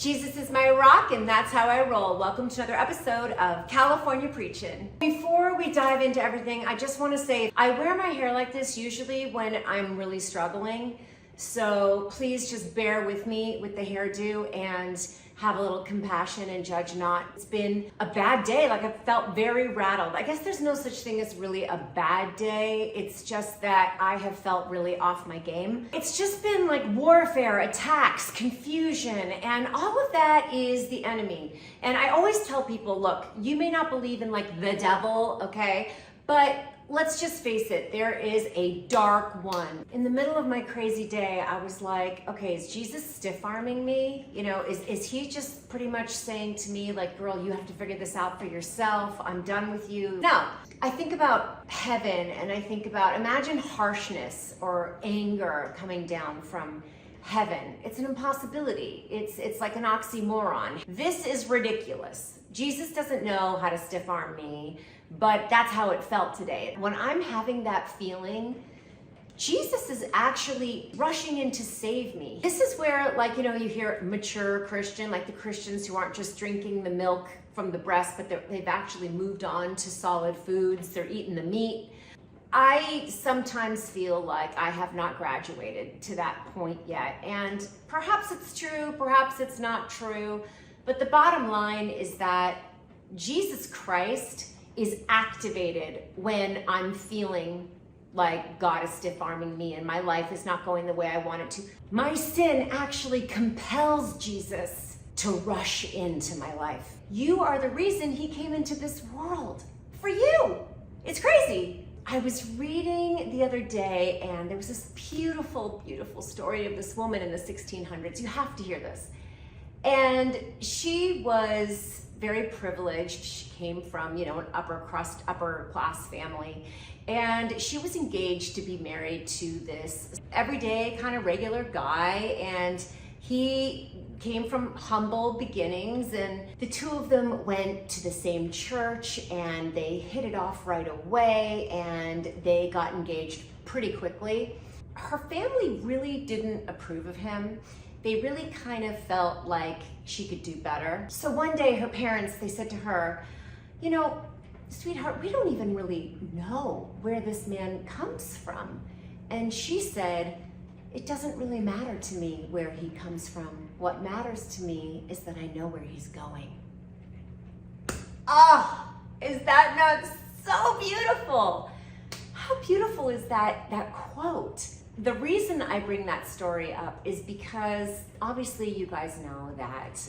Jesus is my rock, and that's how I roll. Welcome to another episode of California Preaching. Before we dive into everything, I just want to say I wear my hair like this usually when I'm really struggling. So please just bear with me with the hairdo and have a little compassion and judge not. It's been a bad day. Like, I felt very rattled. I guess there's no such thing as really a bad day. It's just that I have felt really off my game. It's just been like warfare, attacks, confusion, and all of that is the enemy. And I always tell people, look, you may not believe in like the devil, okay? But let's just face it, there is a dark one. In the middle of my crazy day, I was like, okay, is Jesus stiff-arming me? You know, is he just pretty much saying to me, like, girl, you have to figure this out for yourself. I'm done with you. No, I think about heaven and I think about, imagine harshness or anger coming down from heaven. It's an impossibility. It's like an oxymoron. This is ridiculous. Jesus doesn't know how to stiff-arm me, but that's how it felt today. When I'm having that feeling, Jesus is actually rushing in to save me. This is where, like, you know, you hear mature Christian, like the Christians who aren't just drinking the milk from the breast, but they've actually moved on to solid foods. They're eating the meat. I sometimes feel like I have not graduated to that point yet. And perhaps it's true, perhaps it's not true. But the bottom line is that Jesus Christ is activated when I'm feeling like God is stiff-arming me and my life is not going the way I want it to. My sin actually compels Jesus to rush into my life. You are the reason he came into this world. For you. It's crazy. I was reading the other day and there was this beautiful, beautiful story of this woman in the 1600s. You have to hear this. And she was very privileged. She came from, you know, an upper class family. And she was engaged to be married to this everyday kind of regular guy. And he came from humble beginnings, and the two of them went to the same church and they hit it off right away and they got engaged pretty quickly. Her family really didn't approve of him. They really kind of felt like she could do better. So one day her parents, they said to her, you know, sweetheart, we don't even really know where this man comes from. And she said, it doesn't really matter to me where he comes from. What matters to me is that I know where he's going. Oh, is that not so beautiful? How beautiful is that quote? The reason I bring that story up is because obviously you guys know that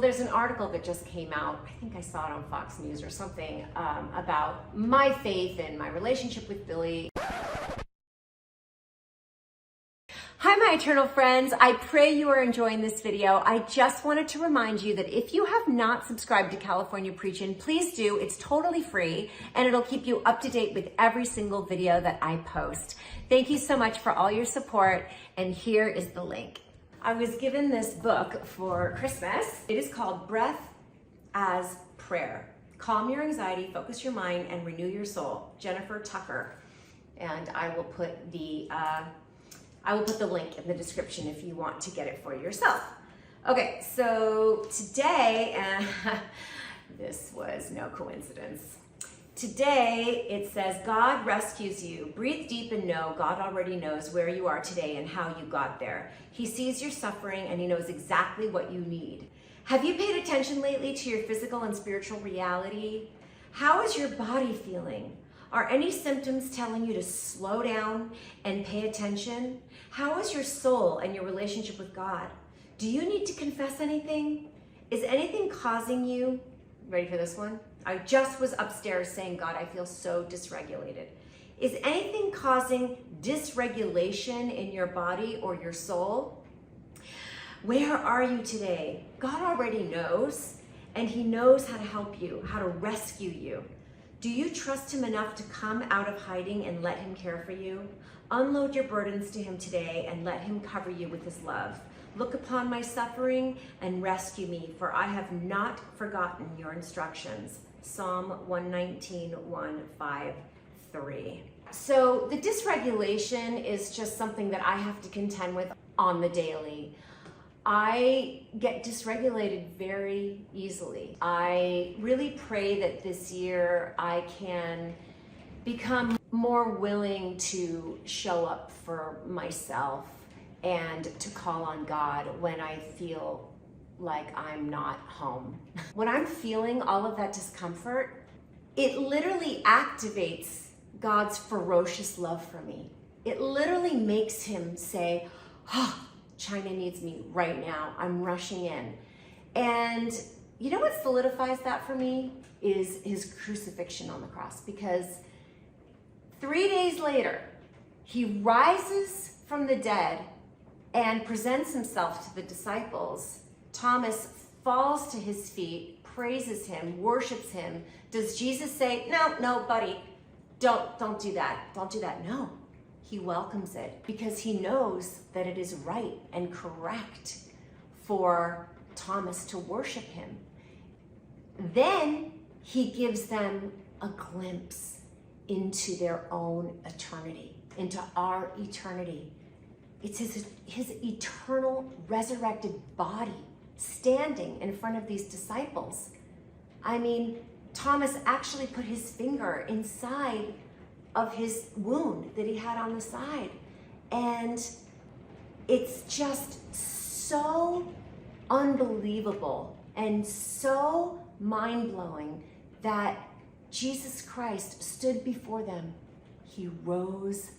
there's an article that just came out, I think I saw it on Fox News or something, about my faith and my relationship with Billy. Hi, my eternal friends. I pray you are enjoying this video. I just wanted to remind you that if you have not subscribed to California Preaching, please do. It's totally free and it'll keep you up to date with every single video that I post. Thank you so much for all your support, and here is the link. I was given this book for Christmas. It is called Breath as Prayer. Calm your anxiety, focus your mind, and renew your soul. Jennifer Tucker. And I will put the link in the description if you want to get it for yourself. Okay, so today, this was no coincidence. Today, it says, God rescues you. Breathe deep and know God already knows where you are today and how you got there. He sees your suffering and he knows exactly what you need. Have you paid attention lately to your physical and spiritual reality? How is your body feeling? Are any symptoms telling you to slow down and pay attention? How is your soul and your relationship with God? Do you need to confess anything? Is anything causing you, ready for this one? I just was upstairs saying, God, I feel so dysregulated. Is anything causing dysregulation in your body or your soul? Where are you today? God already knows, and he knows how to help you, how to rescue you. Do you trust him enough to come out of hiding and let him care for you? Unload your burdens to him today and let him cover you with his love. Look upon my suffering and rescue me, for I have not forgotten your instructions. Psalm 119, 1, 5, 3. So the dysregulation is just something that I have to contend with on the daily. I get dysregulated very easily. I really pray that this year I can become more willing to show up for myself and to call on God when I feel like I'm not home. When I'm feeling all of that discomfort, it literally activates God's ferocious love for me. It literally makes him say, oh, China needs me right now. I'm rushing in. And you know what solidifies that for me is his crucifixion on the cross, because 3 days later, he rises from the dead and presents himself to the disciples. Thomas falls to his feet, praises him, worships him. Does Jesus say, no, buddy, don't do that. Don't do that. No, he welcomes it because he knows that it is right and correct for Thomas to worship him. Then he gives them a glimpse into their own eternity, into our eternity. It's his eternal resurrected body standing in front of these disciples. I mean, Thomas actually put his finger inside of his wound that he had on the side. And it's just so unbelievable and so mind-blowing that Jesus Christ stood before them. He rose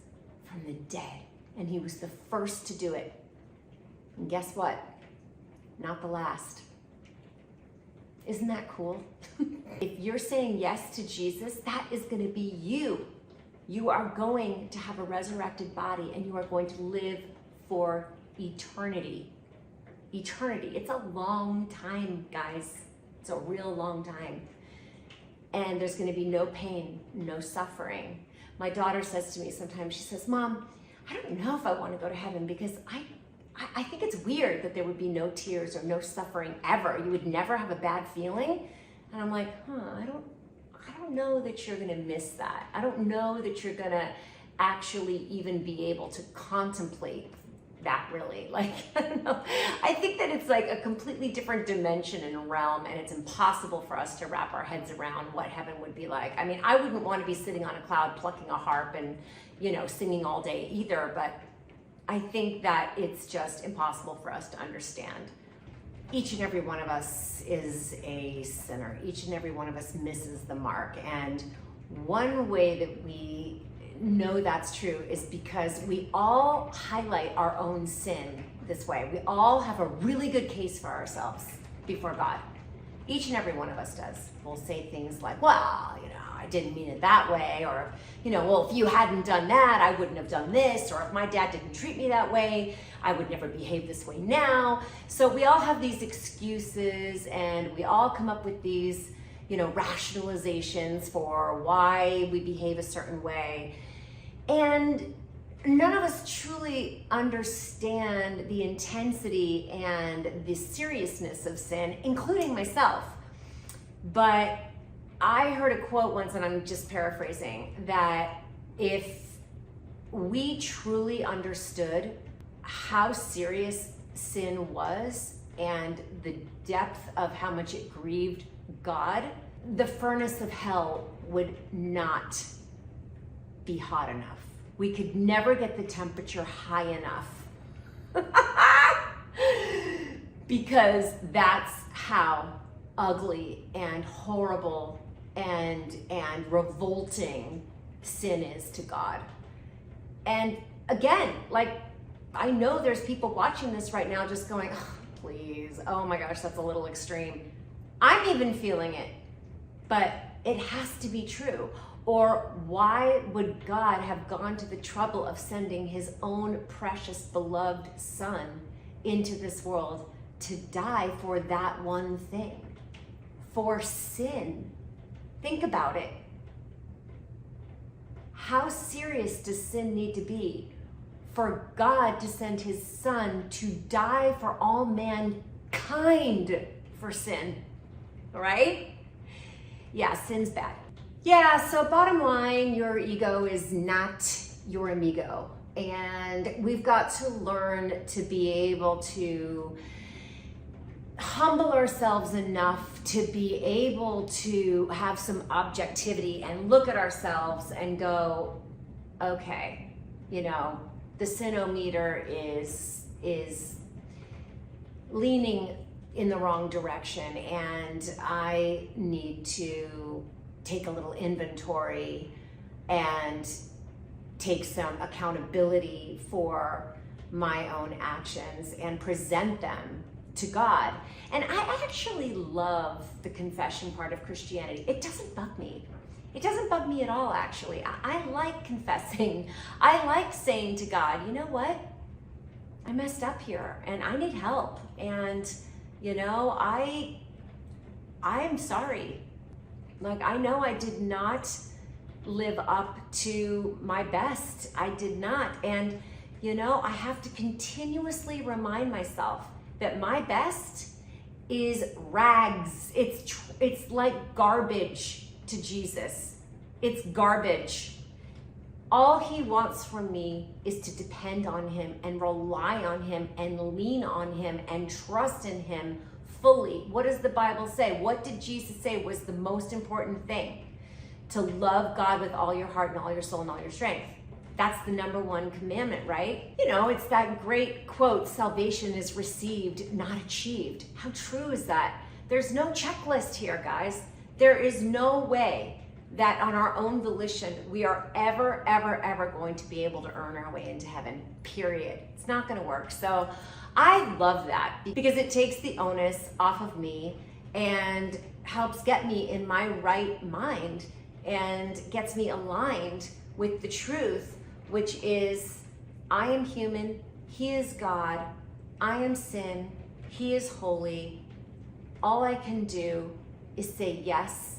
from the dead, and he was the first to do it. And guess what? Not the last. Isn't that cool? If you're saying yes to Jesus, that is going to be you. You are going to have a resurrected body, and you are going to live for eternity. Eternity. It's a long time, guys. It's a real long time. And there's going to be no pain, no suffering. My daughter says to me sometimes, she says, Mom, I don't know if I want to go to heaven because I think it's weird that there would be no tears or no suffering ever. You would never have a bad feeling. And I'm like, I don't know that you're going to miss that. I don't know that you're going to actually even be able to contemplate that really. Like, I don't know. I think that it's like a completely different dimension and realm, and it's impossible for us to wrap our heads around what heaven would be like. I mean, I wouldn't want to be sitting on a cloud plucking a harp and, singing all day either, but I think that it's just impossible for us to understand. Each and every one of us is a sinner. Each and every one of us misses the mark. And one way that we know that's true is because we all highlight our own sin this way. We all have a really good case for ourselves before God. Each and every one of us does. We'll say things like, well, I didn't mean it that way, or, well, if you hadn't done that, I wouldn't have done this, or if my dad didn't treat me that way, I would never behave this way now. So we all have these excuses, and we all come up with these, rationalizations for why we behave a certain way. And none of us truly understand the intensity and the seriousness of sin, including myself. But I heard a quote once, and I'm just paraphrasing, that if we truly understood how serious sin was and the depth of how much it grieved God, the furnace of hell would not be hot enough. We could never get the temperature high enough because that's how ugly and horrible and revolting sin is to God. And again, I know there's people watching this right now just going, oh, please, oh my gosh, that's a little extreme. I'm even feeling it, but it has to be true. Or why would God have gone to the trouble of sending his own precious beloved son into this world to die for that one thing? For sin. Think about it. How serious does sin need to be for God to send his son to die for all mankind for sin? Right? Yeah, sin's bad. Yeah, so bottom line, your ego is not your amigo. And we've got to learn to be able to humble ourselves enough to be able to have some objectivity and look at ourselves and go, okay, you know, the sinometer is leaning in the wrong direction, and I need to take a little inventory and take some accountability for my own actions and present them to God. And I actually love the confession part of Christianity. It doesn't bug me. It doesn't bug me at all, actually. I like confessing. I like saying to God, you know what? I messed up here and I need help. And, you know, I am sorry. Like, I know I did not live up to my best. I did not. And, you know, I have to continuously remind myself that my best is rags. It's like garbage to Jesus. It's garbage. All he wants from me is to depend on him and rely on him and lean on him and trust in him fully. What does the Bible say? What did Jesus say was the most important thing? To love God with all your heart and all your soul and all your strength. That's the number one commandment, right? You know, it's that great quote, salvation is received, not achieved. How true is that? There's no checklist here, guys. There is no way that on our own volition, we are ever going to be able to earn our way into heaven, period. It's not gonna work. So I love that because it takes the onus off of me and helps get me in my right mind and gets me aligned with the truth, which is I am human, he is God, I am sin, he is holy. All I can do is say yes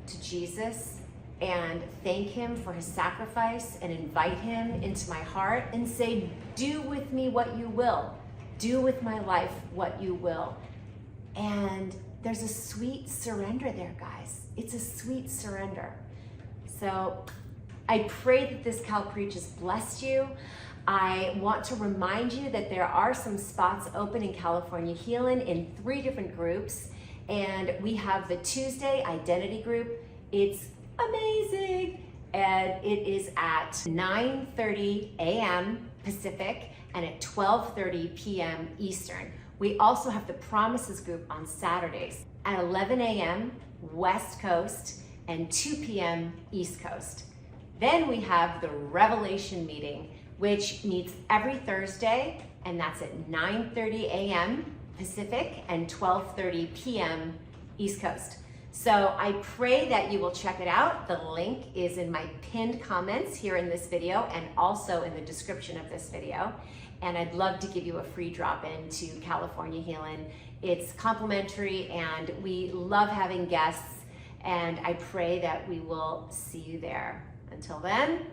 to Jesus and thank him for his sacrifice and invite him into my heart and say, do with me what you will. Do with my life what you will. And there's a sweet surrender there, guys. It's a sweet surrender. So I pray that this Cal Preach has blessed you. I want to remind you that there are some spots open in California Healing in 3 different groups. And we have the Tuesday Identity Group. It's amazing. And it is at 9:30 a.m. Pacific and at 12:30 p.m. Eastern. We also have the Promises Group on Saturdays at 11 a.m. West Coast and 2 p.m. East Coast. Then we have the Revelation meeting, which meets every Thursday, and that's at 9:30 a.m. Pacific and 12:30 p.m. East Coast. So I pray that you will check it out. The link is in my pinned comments here in this video and also in the description of this video. And I'd love to give you a free drop-in to California Healing. It's complimentary and we love having guests, and I pray that we will see you there. Until then,